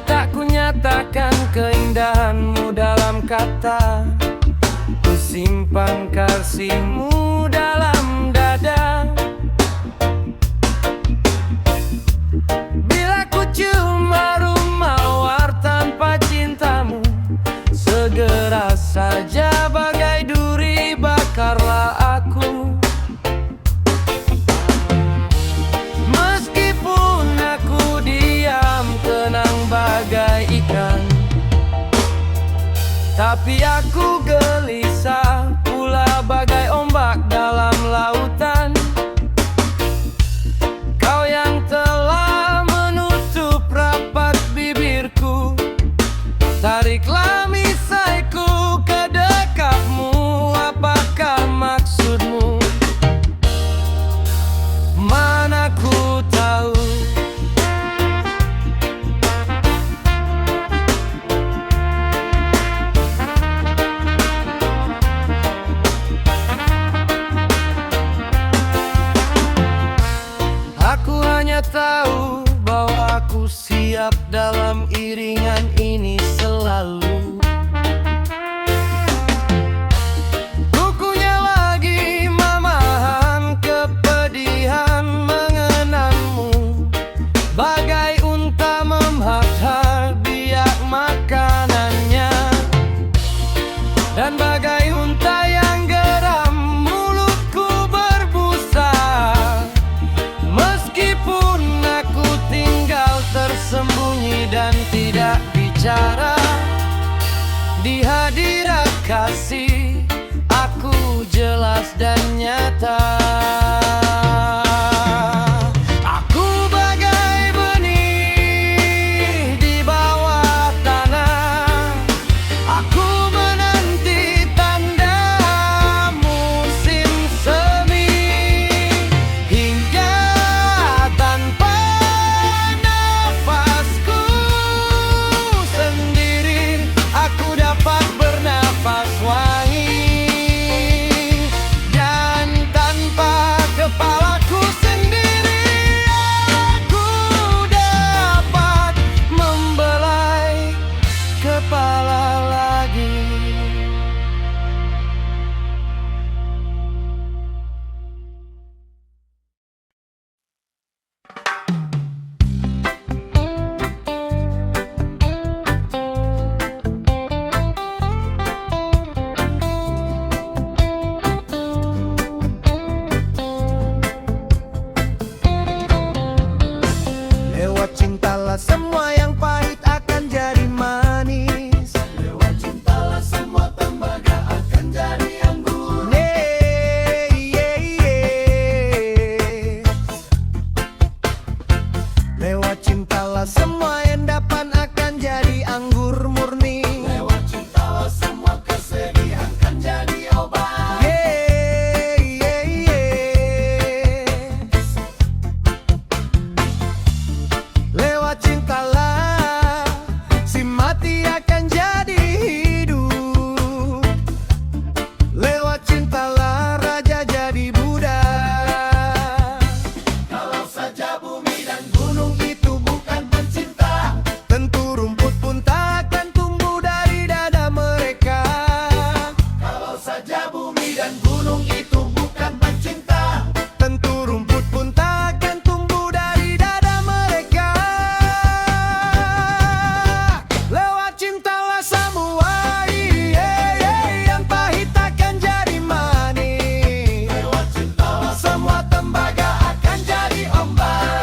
tak kunyatakan keindahanmu dalam kata, ku simpan kasihmu dalam dada. Bila ku cium harum mawar tanpa cintamu, segera saja bagai duri bakarlah aku. Meskipun aku diam tenang bagai ikan, tapi aku gelisah pula bagai ombak dalam lautan. Kau yang telah menutup rapat bibirku, tariklah misaiku ke dekatmu. Apakah maksudmu? Mana ku tahu. Aku hanya tahu bahwa aku siap dalam iringan ini selalu. Kukunya lagi mamahan kepedihan mengenangmu, bagai unta memhak biak makanannya, dan bagai unta yang geram mulutku berbusa. Meskipun aku tinggal tersembunyi dan tidak bicara, di hadirat kasih aku jelas dan nyata. Aku bagai benih di bawah tanah, aku menanti tanda musim semi, hingga tanpa nafasku sendiri aku dapat bernafas wangi. Dan tanpa kepalaku sendiri aku dapat membelai kepala lagi. Lewat cintalah semua yang pahit akan jadi manis. Lewat cintalah semua tembaga akan jadi anggur. Lewat cintalah semua endapan akan jadi anggur murni. Lewat cintalah semua kesedihan akan jadi obat. Lewat cintalah si mati akan jadi hidup. Lewat cintalah raja jadi budak. Kalau saja bumi dan gunung itu bukan pencinta, tentu rumput pun tak akan tumbuh dari dada mereka. Kalau saja bumi dan gunung itu bukan pencinta, tentu rumput pun tak akan tumbuh dari dada mereka. Lewat cintalah semua yang pahit akan jadi manis. Lewat cintalah semua tembaga akan jadi ombak.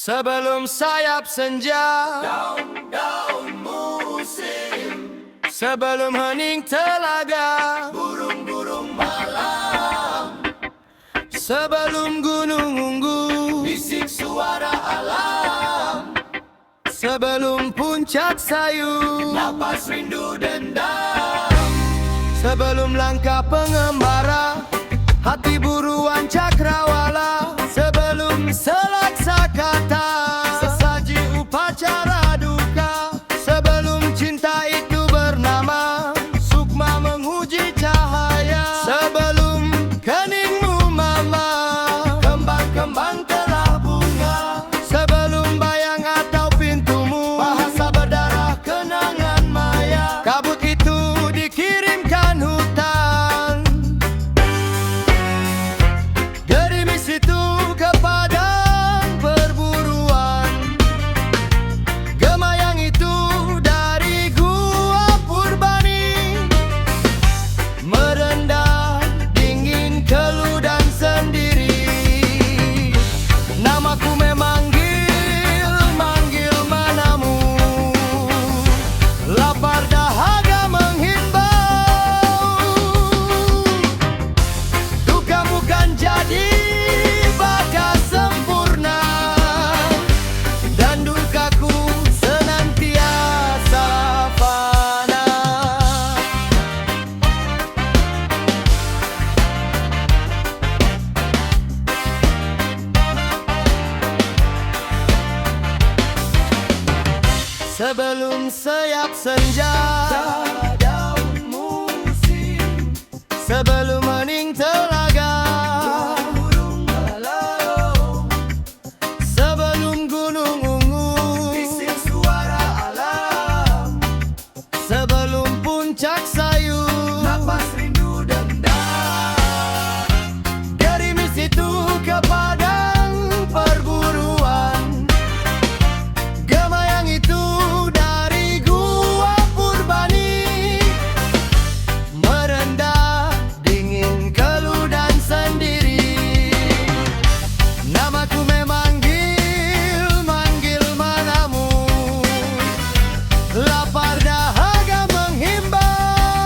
Sebelum sayap senja, daun-daun musim. Sebelum hening telaga, burung-burung malam. Sebelum gunung ungu, bisik suara alam. Sebelum puncak sayu, napas rindu dendam. Sebelum langkah pengembara, hati buruan cakrawala. Sebelum selaksa kata, sesaji upacara duka. Sebelum cinta itu bernama sukma menguji cahaya. Sebelum keningmu mama, kembang-kembang telah bunga. Sebelum bayang atau pintumu, bahasa berdarah kenangan maya. Kabut itu dikirimkan hutan, gerimis itu ke padang perburuan. Gemayang itu dari gua Purbani, merendah, dingin, keluh dan sendiri. Namaku memanggil, manggil manamu. Lapar dahaga menghimbau, dukamu kan jadi bakas sempurna, dan dukaku senantiasa fana. Sebelum sayap senja, daun musim. Sebelum hening telaga, burung belalau. Sebelum gunung ungu, bisik suara alam. Sebelum puncak sayu, napas rindu dendam. Gerimis itu ke padang perburuan. Gemayang itu dari gua Purbani, merendah, dingin, keluh dan sendiri. Namaku memanggil, manggil manamu. Lapar dahaga menghimbau,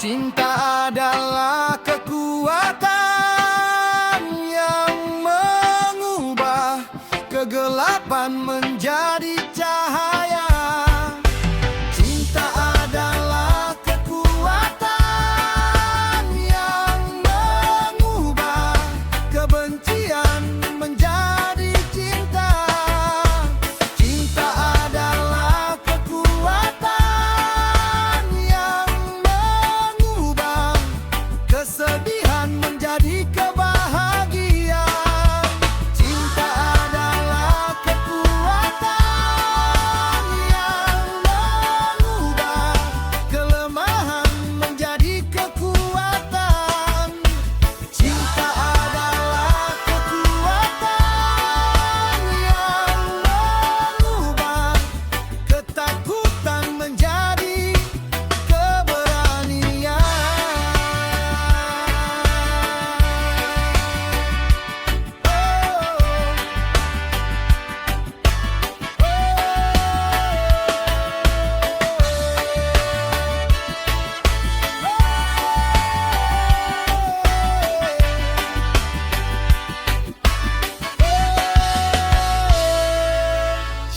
Cinta adalah kekuatan yang mengubah kegelapan menjadi cahaya. Cinta adalah kekuatan yang mengubah kebencian menjadi cinta. Cinta adalah kekuatan yang mengubah kesedihan menjadi kebahagiaan. Cinta adalah kekuatan yang mengubah kelemahan menjadi kekuatan. Cinta adalah kekuatan yang mengubah ketakutan menjadi keberanian.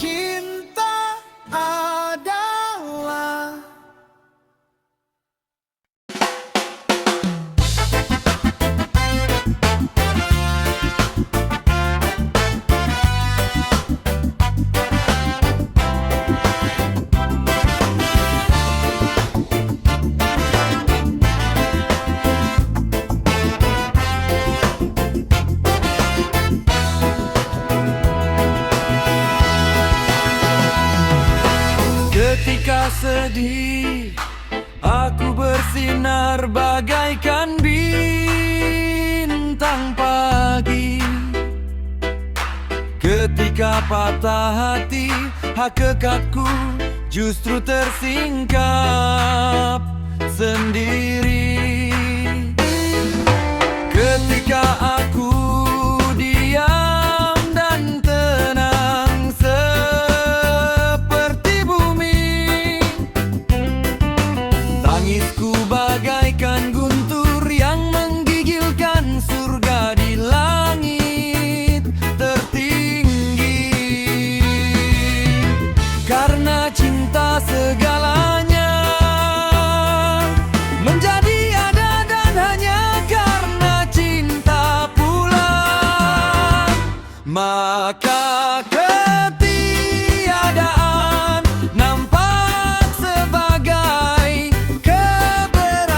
Cinta adalah ketika sedih, aku bersinar bagaikan bintang pagi. Ketika patah hati, hakikatku justru tersingkap sendiri. Ketika aku diam dan tenang seperti bumi, tangisku bagaikan guntur yang menggigilkan surga di langit tertinggi. Karena cinta segalanya menjadi ada dan hanya karena cinta pula. Maka ketiadaan nampak sebagai keberadaan.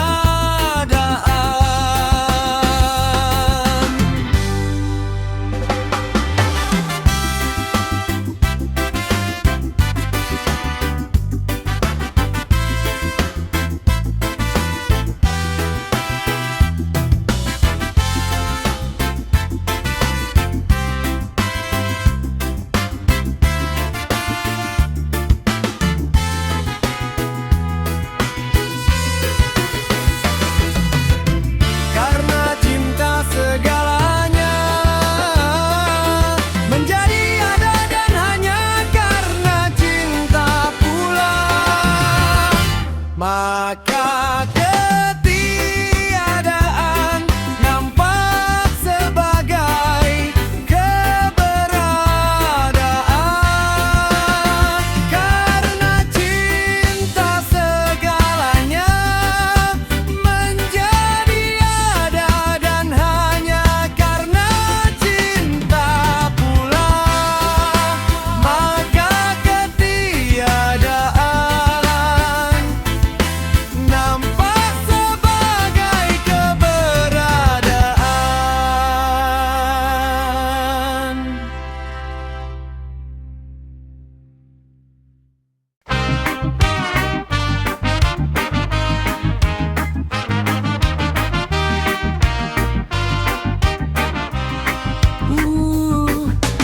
Karena cinta segalanya menjadi ada dan hanya karena cinta pula. Maka ketiadaan nampak sebagai keberadaan. Karena cinta segalanya menjadi ada dan hanya karena cinta pula. Maka ketiadaan nampak sebagai keberadaan.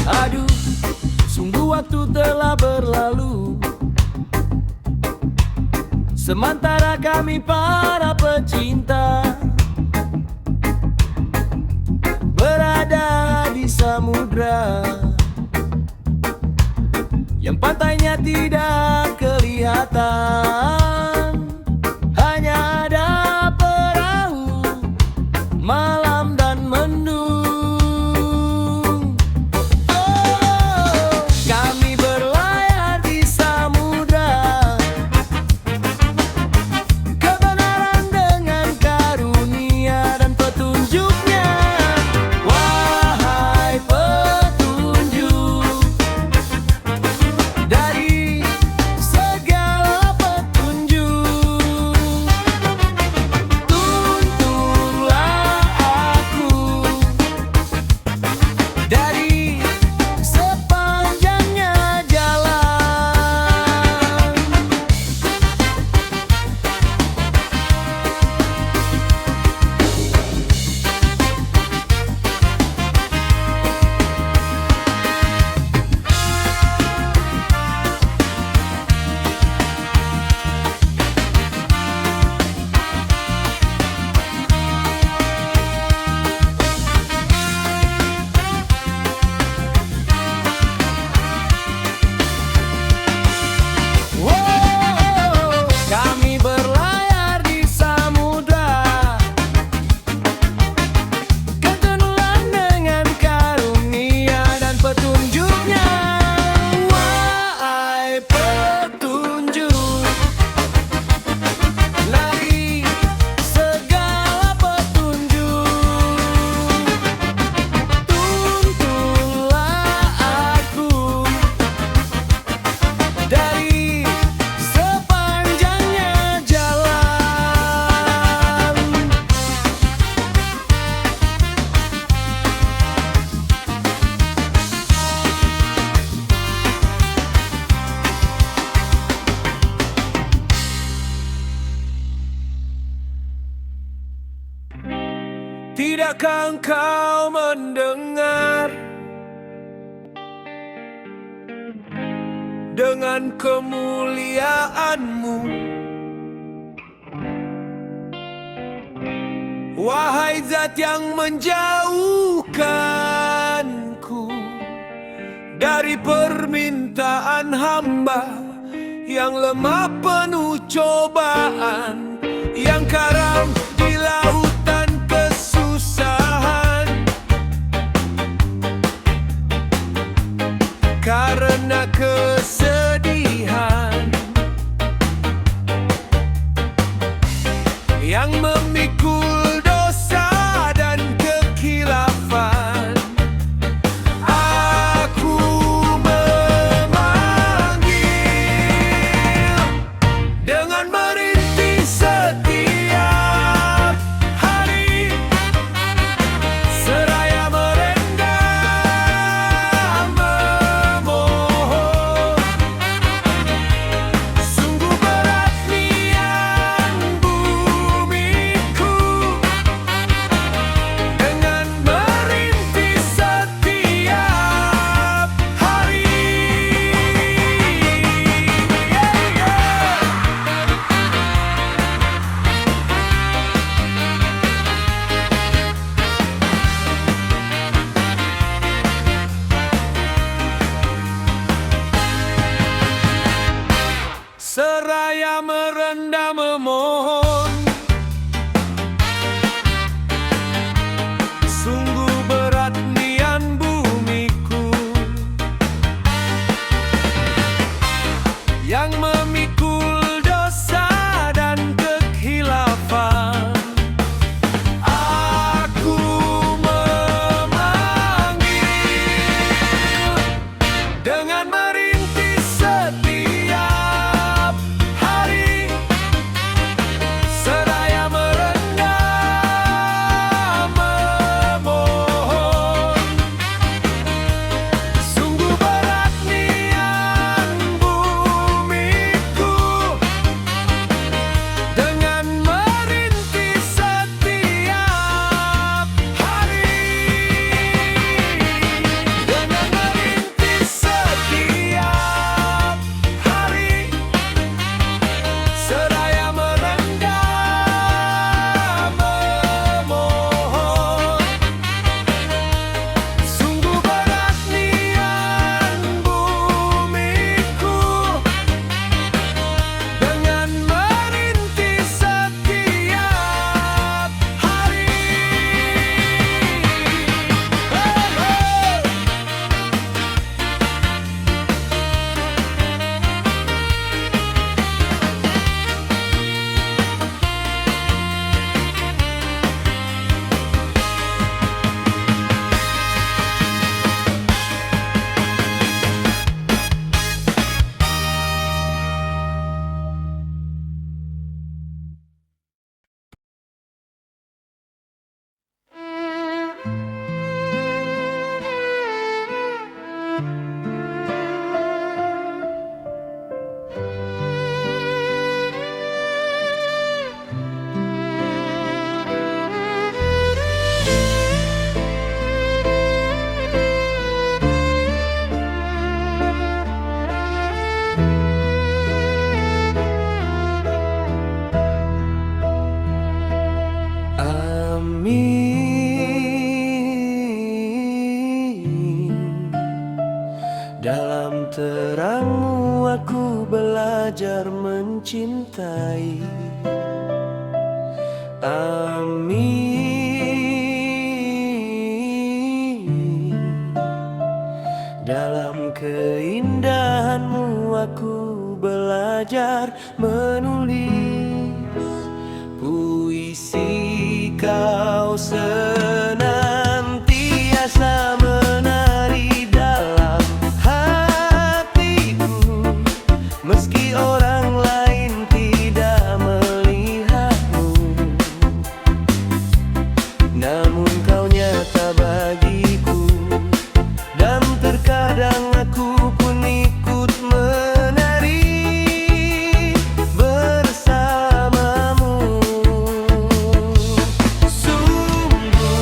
Aduh, sungguh waktu telah berlalu, sementara kami para pecinta berada di samudra yang pantainya tidak kelihatan, hanya ada Tidakkah engkau mendengar dengan kemuliaan-Mu? Wahai Zat yang menjauhkanku dari permintaan hamba yang lemah penuh cobaan, yang karam di lautan kesusahan. Karena kesedihan yang memikul dosa dan kekhilafan, aku memanggil dengan merintih setiap hari, seraya merendah memohon. Sungguh berat nian bumiku dengan merintih setiap hari. Seraya merendah memohon, sungguh berat nian bumiku yang memikul dosa dan kekhilafan. Aku memanggil dengan merintih setiap hari, seraya merendah memohon. Sungguh berat nian bumiku dengan merintih setiap hari, dengan merintih setiap hari, seraya merendah memohon. Sungguh berat nian bumiku dengan merintih setiap hari. Amin. Dalam terang-Mu aku belajar mencintai. Amin. Dalam keindahan-Mu aku belajar menulis puisi. Kau senantiasa menari dalam hatiku, meski orang lain tidak melihatmu, namun kau nyata bagiku. Dan terkadang aku pun ikut menari bersamamu. Sungguh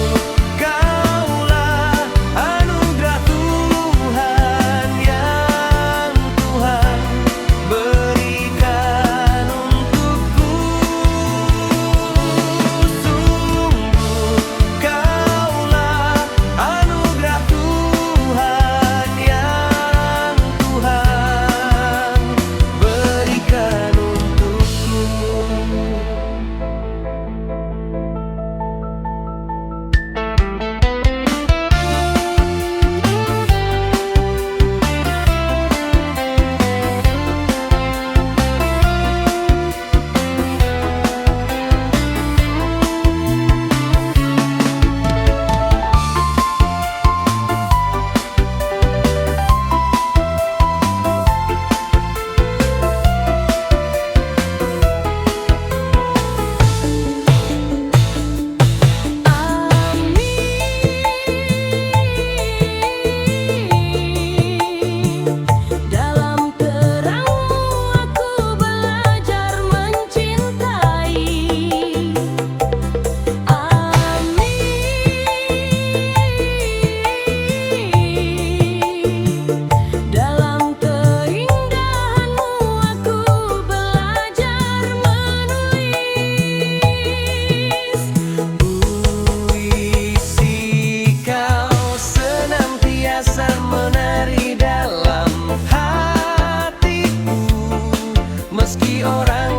orang